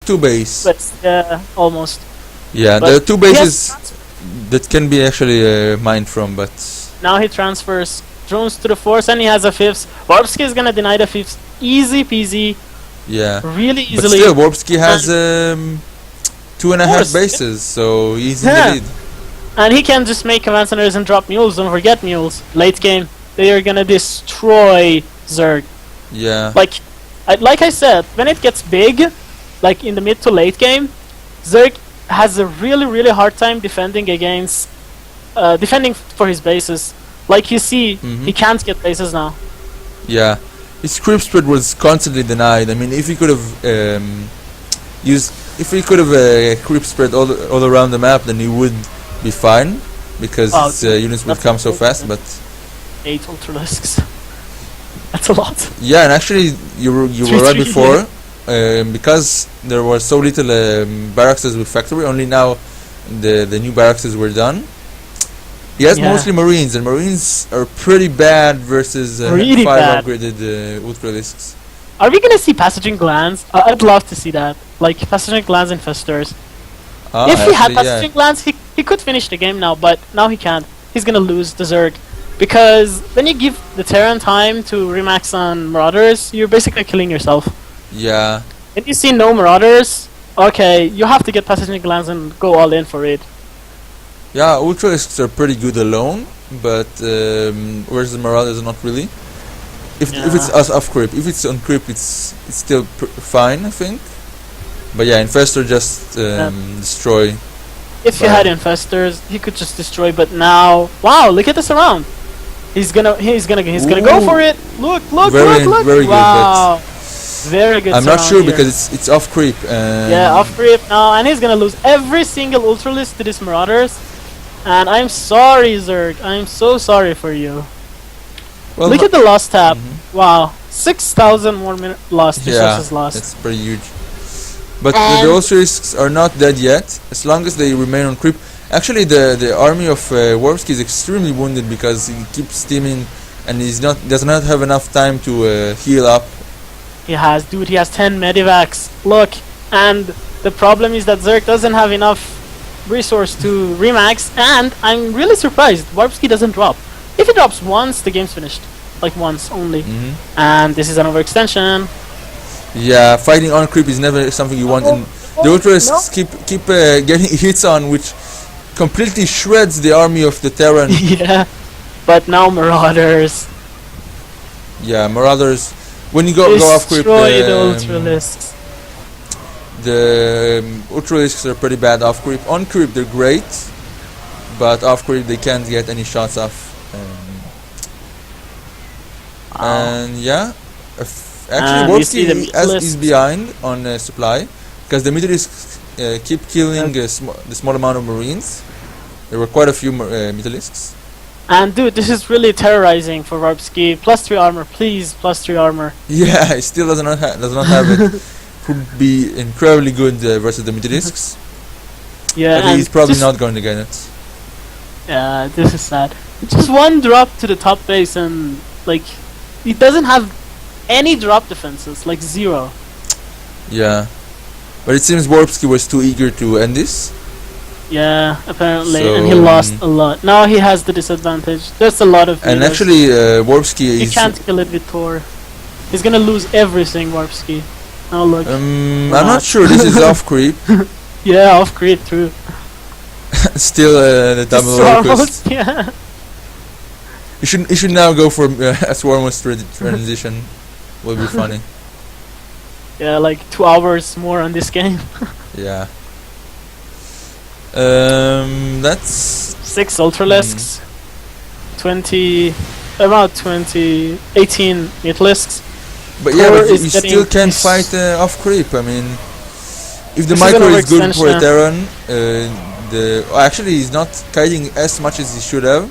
two base. but almost. Yeah, But there are two he has bases that can be actually mined from, but Now he transfers drones to the force, and he has a fifth. Warpsky is gonna deny the fifth, easy peasy, yeah. really But easily. still, Warpsky has 2.5 course. bases, so he's in Yeah. the lead. And he can just make command centers and drop mules. Don't forget mules. Late game, they are gonna destroy Zerg. Yeah. Like I said, when it gets big, like in the mid to late game, Zerg has a really hard time defending against, defending for his bases. Like you see, he can't get bases now. Yeah, his creep spread was constantly denied. I mean, if he could have creep spread all around the map, then he would be fine, because Oh, his units would that's come so okay. fast. But 8 Ultralisks. That's a lot. yeah, and actually you were right 3-3, before, because there were so little barracks with factory. Only now the new barracks were done. He has Yeah. mostly Marines, and Marines are pretty bad versus Really 5 bad. upgraded Ultralisks. Are we gonna see passaging glands? I'd love to see that. Like passaging glands infestors. If he had passaging glands, he could finish the game now, but now he can't. He's gonna lose the Zerg. Because when you give the Terran time to remax on Marauders, you're basically killing yourself. Yeah, When you see no Marauders, okay, you have to get passaging glands and go all in for it. yeah, Ultralisks are pretty good alone, but whereas the Marauders are not really. If it's us off creep, if it's on creep, it's still fine, I think. But yeah, Infestor just destroy. If he had infestors, he could just destroy. But now, wow! Look at this around. He's gonna go for it. Look! Very good, Wow! Very good. I'm not surround sure here. because it's off creep. Yeah, off creep now, and he's gonna lose every single Ultralist to these Marauders. And I'm sorry, Zerg. I'm so sorry for you. Well, Look at the lost tab. Wow, 6,000 more lost resources yeah, lost. that's pretty huge. But the Ultralisks are not dead yet, as long as they remain on creep. Actually, the army of Warpsky is extremely wounded because he keeps steaming, and does not have enough time to heal up. He has 10 medivacs. Look, and the problem is that Zerg doesn't have enough resource to remax, and I'm really surprised Warpsky doesn't drop. If he drops once, the game's finished. Like once only. And this is an overextension. Yeah, fighting on creep is never something you want, and the Ultralisks keep getting hits on, which completely shreds the army of the Terran. Yeah, but now Marauders. Yeah, Marauders. When you go off creep, Destroy the Ultralisks. the Ultralisks are pretty bad off creep. On creep they're great, but off creep they can't get any shots off. And yeah, actually Warpsky is behind on supply, because the Mutalisks keep killing the small amount of Marines. There were quite a few Mutalisks. And dude, this is really terrorizing for Warpsky. +3 armor, please, +3 armor. Yeah, he still does not have it. Could be incredibly good versus the Mutalisks. Yeah, but he's probably not going to get it. Yeah, this is sad. Just one drop to the top base, and like he doesn't have any drop defenses, like 0. Yeah, but it seems Warpsky was too eager to end this. Yeah, apparently, So, and he lost a lot. Now he has the disadvantage. There's a lot of And meters. actually, Warpsky You is. can't kill it with Tor. He's gonna lose everything, Warpsky. Oh look. I'm not sure this is off creep. Yeah, off creep through. Still the double locust. Yeah. You should now go for a Swarmos transition. Will be funny. Yeah, like 2 hours more on this game. Yeah. That's 6 Ultralisks. 18 Mutalisks. But yeah, Tor but is you getting still can't this- fight off creep. I mean, if the This is an micro is good for a overextension. Terran, actually he's not kiting as much as he should have,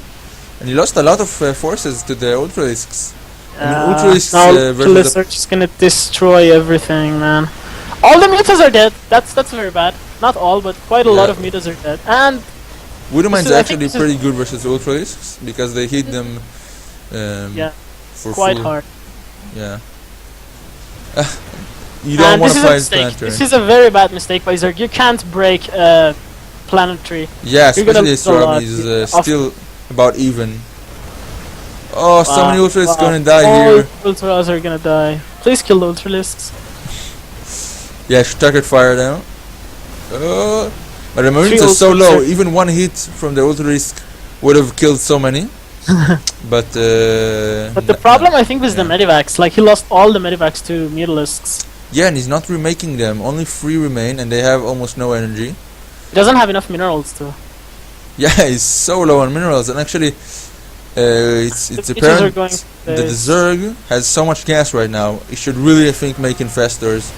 and he lost a lot of forces to the Ultralisks. I mean, Ultralisks now versus Ultralisks are just gonna destroy everything, man. All the mutas are dead. That's very bad. Not all, but quite a lot Yeah. of mutas are dead. And Widowmine's I think actually this is- pretty good versus Ultralisks because they hit them yeah, for quite full. hard. Yeah. you don't And want this to is a fight mistake. planetary. This is a very bad mistake by Zerg. You can't break planetary. Yeah, You're gonna especially this lose a army lot. is still about even. Oh, so many ultras gonna die All here. ultras are gonna die. Please kill the ultralisks. Yeah, should target fire now. But the marines are so low. Even one hit from the ultralisk would have killed so many. But the problem I think was the medivacs. Like he lost all the medivacs to mutalisks. Yeah, and he's not remaking them. Only 3 remain, and they have almost no energy. He doesn't have enough minerals too. Yeah, he's so low on minerals, and actually, it's apparent that the Zerg has so much gas right now. He should really, I think, make infestors.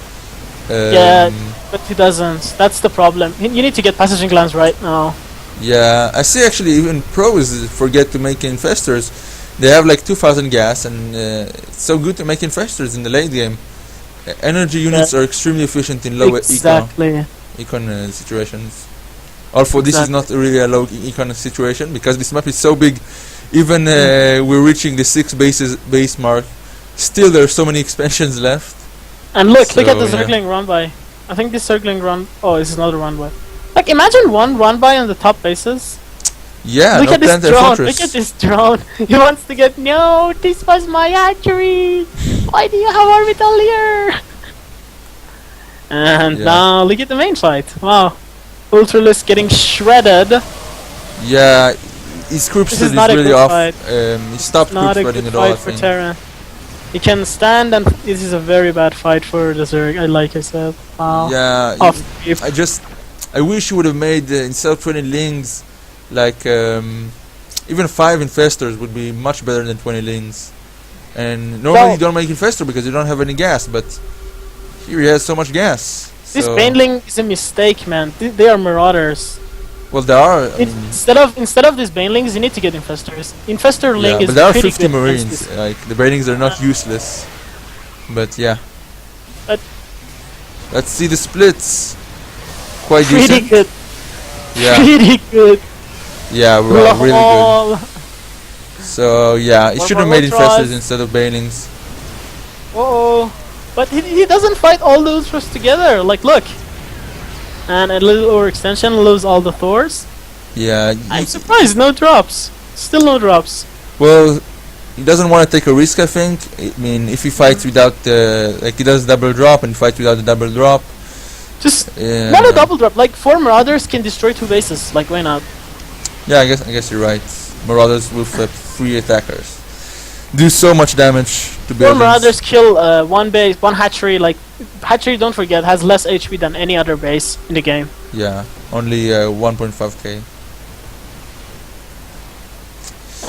Yeah, but he doesn't. That's the problem. You need to get passaging glands right now. Yeah, I see. Actually, even pros forget to make infestors. They have like 2,000 gas, and it's so good to make infestors in the late game. Energy units are extremely efficient in low econ situations. Although this is not really a low econ situation, because this map is so big. Even we're reaching the 6 base mark. Still, there are so many expansions left. And look at the circling run by. I think this circling run. Oh, this is not a run by. Like imagine one run by on the top bases. Yeah, look no at this drone. fortress. Look at this drone. He wants to get. No, this was my hatchery. Why do you have orbital here? And now look at the main fight. Wow, Ultralisk getting shredded. Yeah, his group is really off. He stopped group spreading it all. I think. Terra. He can stand, and this is a very bad fight for the Zerg. Like I said. Wow. Yeah, I wish he would have made instead of 20 lings, like even 5 infestors would be much better than 20 lings. And normally you don't make infestor because you don't have any gas, but here he has so much gas. This baneling is a mistake, man. They are marauders. Well, there are. Instead of these banelings, you need to get infestors. Infestor ling is but there are pretty 50 good marines. Like the banelings are not useless. But yeah. But let's see the splits. Quite pretty decent. Good. Yeah. Pretty good. Yeah, really good. So yeah, he should have made infestors instead of banelings. But he doesn't fight all the ultras together. Like look. And a little overextension lose all the Thors. Yeah. I'm surprised, no drops. Still no drops. Well, he doesn't want to take a risk, I think. I mean, if he fights without like he does double drop and fights without the double drop. Just not a double drop. Like 4 marauders can destroy 2 bases. Like why not? Yeah, I guess you're right. Marauders with 3 attackers do so much damage to buildings. 4 marauders kill 1 base, 1 hatchery. Like hatchery, don't forget, has less HP than any other base in the game. Yeah, only 1.5k.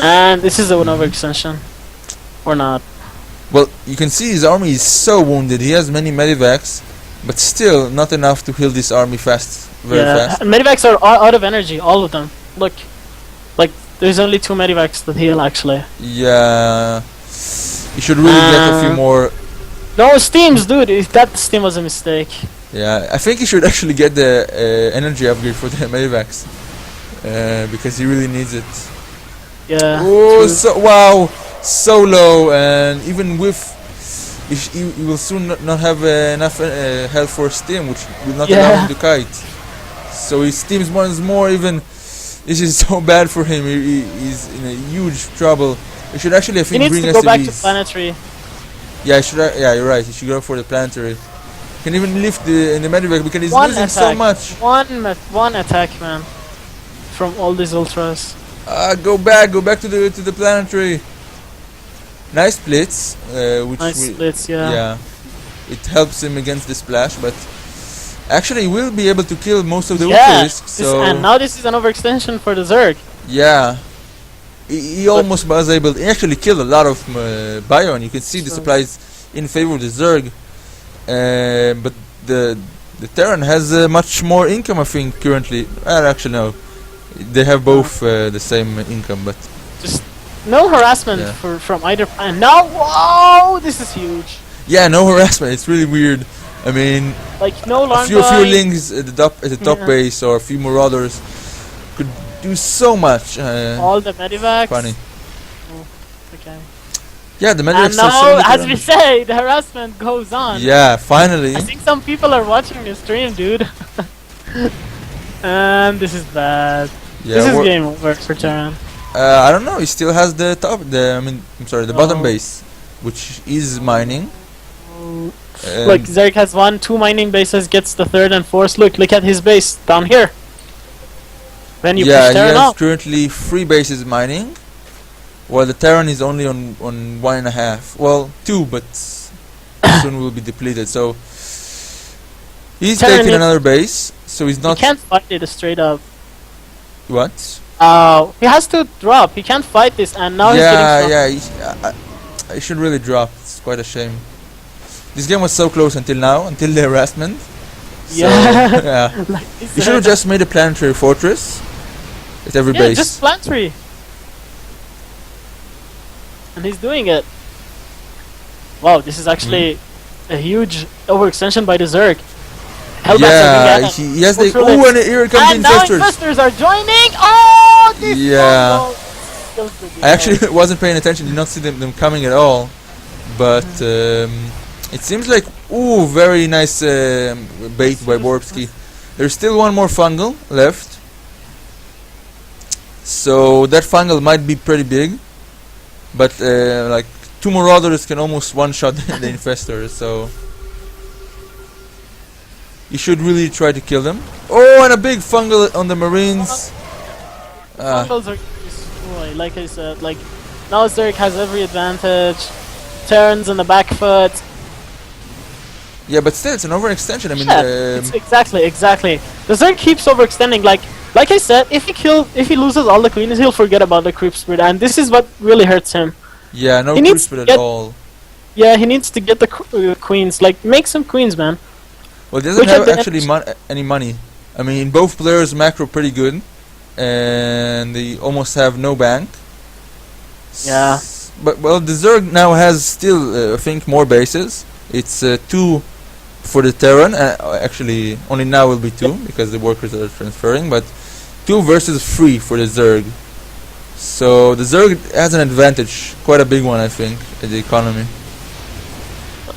And this is an overextension, or not? Well, you can see his army is so wounded. He has many medivacs, but still not enough to heal this army very fast. Medivacs are out of energy, all of them. Look, like there's only 2 medivacs that heal actually. Yeah, you should really get a few more. No steams, dude. That steam was a mistake. Yeah, I think he should actually get the energy upgrade for the medivacs because he really needs it. Yeah. Oh, so low, and even with he will soon not have enough health for steam, which will not allow him to kite. So he steams once more. Even this is so bad for him. He's in a huge trouble. He should actually, I think, bring SCVs. He needs to go back to planetary. Yeah, yeah, you're right. He should go for the planetary. He can even lift in the medivac because he's losing so much. One attack, man, from all these ultras. Go back to the planetary. Nice splits, yeah, it helps him against the splash, but actually he will be able to kill most of the ultralisks. So and now this is an overextension for the Zerg. Yeah, he almost was able. He actually killed a lot of Bion. You can see the supplies in favor of the Zerg, but the Terran has much more income, I think, currently. Actually, no. They have both the same income, but just no harassment from either. And now, whoa, this is huge. Yeah, no harassment. It's really weird. I mean, like no a few lings at the top base or a few marauders could do so much. All the medivacs. Funny. Oh, okay. Yeah, the And medivacs are so now, little as we say, the harassment goes on. Yeah, finally. I think some people are watching the stream, dude. And this is bad. Yeah, This is game over for Terran. I don't know. He still has the top. I'm sorry, the bottom base, which is mining. Look, Zerg has 2 mining bases, gets the 3rd and 4th. Look at his base down here. When you push Terran he has out. currently 3 bases mining, while the Terran is only on 1.5. Well, 2, but soon will be depleted. So he's Terran taking another base. So he's not. He can't fight it straight up. What? He has to drop. He can't fight this, and now he's getting he should really drop. It's quite a shame. This game was so close until now, until the harassment. So, yeah. Like You should have just made a planetary fortress at every base. Just planetary. And he's doing it. Wow, this is actually a huge overextension by the Zerg. He has the. Oh, and here comes the and now investors. investors are joining. Oh, this I actually wasn't paying attention, did not see them coming at all. But it seems like, very nice bait by Borbsky. There's still one more fungal left. So that fungal might be pretty big. But like 2 marauders can almost one-shot the infestors, so you should really try to kill them. Oh, and a big fungal on the marines. Fungals are destroyed, like I said. Like now Zerg has every advantage. Terran's on the back foot. Yeah, but still, it's an overextension. I mean, it's exactly. The Zerg keeps overextending. Like I said, if he loses all the queens, he'll forget about the creep spirit, and this is what really hurts him. Yeah, no creep spirit at all. Yeah, he needs to get the queens. Like, make some queens, man. Well, he doesn't have actually any money. I mean, both players macro pretty good, and they almost have no bank. Yeah. But well, the Zerg now has still, I think, more bases. It's 2 for the Terran. Actually, only now will be 2 because the workers are transferring. But 2 versus 3 for the Zerg. So the Zerg has an advantage, quite a big one, I think, in the economy.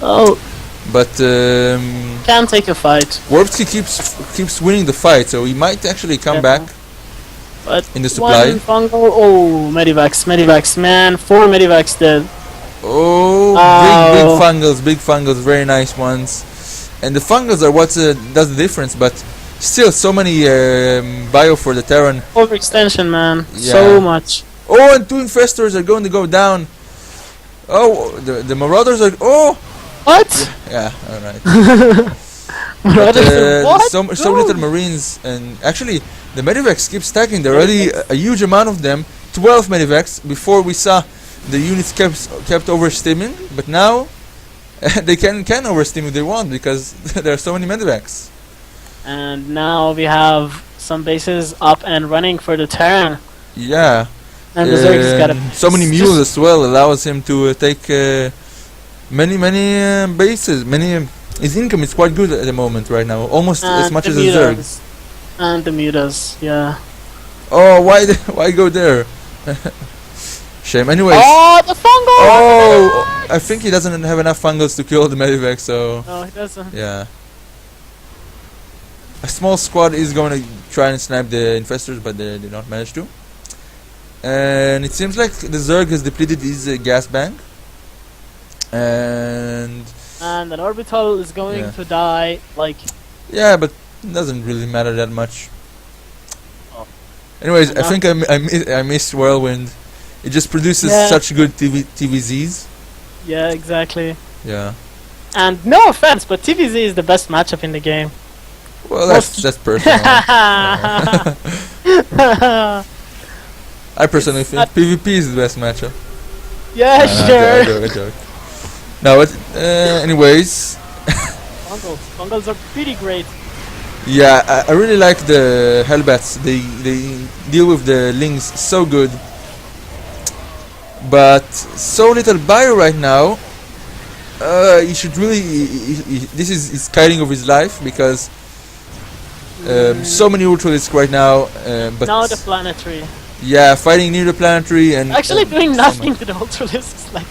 Oh. But can't take a fight. Warpsky keeps winning the fight, so he might actually come back. But in the supply. One fungal. Oh, medivacs, man. 4 medivacs dead. Oh, big fungals, very nice ones. And the fungals are what does the difference, but still so many bio for the Terran. Overextension, man. Yeah. So much. Oh, and 2 infestors are going to go down. Oh, the marauders are. Oh! What? Yeah, alright. What? So little marines, and actually the medivacs keep stacking. There are already a huge amount of them. 12 medivacs. Before we saw the units kept oversteaming, but now they can oversteam if they want because there are so many medivacs. And now we have some bases up and running for the Terran. Yeah. And the Zerg's got so many mules as well allows him to take many bases. His income is quite good at the moment right now, almost as much as the Zerg. And the mutas, yeah. Oh, why go there? Shame. Anyways. Oh, the fungal! Oh, I think he doesn't have enough fungals to kill the medivac, so. No, he doesn't. Yeah. A small squad is going to try and snipe the infestors, but they did not manage to. And it seems like the Zerg has depleted his gas bank. And an orbital is going to die, like. Yeah, but it doesn't really matter that much. Oh. Anyways, I think I missed Whirlwind. It just produces such good TVZs. Yeah, exactly. Yeah. And no offense, but TVZ is the best matchup in the game. Well, that's personal. I personally think PvP is the best matchup. Yeah, sure. I joke. Now, anyways. Fungals are pretty great. Yeah, I really like the Hellbats. They deal with the Lings so good. But so little bio right now. He should really. This is kiting of his life because so many ultralisks right now. But now the planetary. Yeah, fighting near the planetary and actually doing nothing to the ultralisks. Like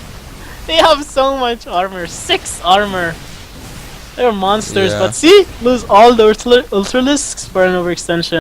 They have so much armor. 6 armor. They're monsters, Yeah. but see? Lose all the Ultralisks for an overextension.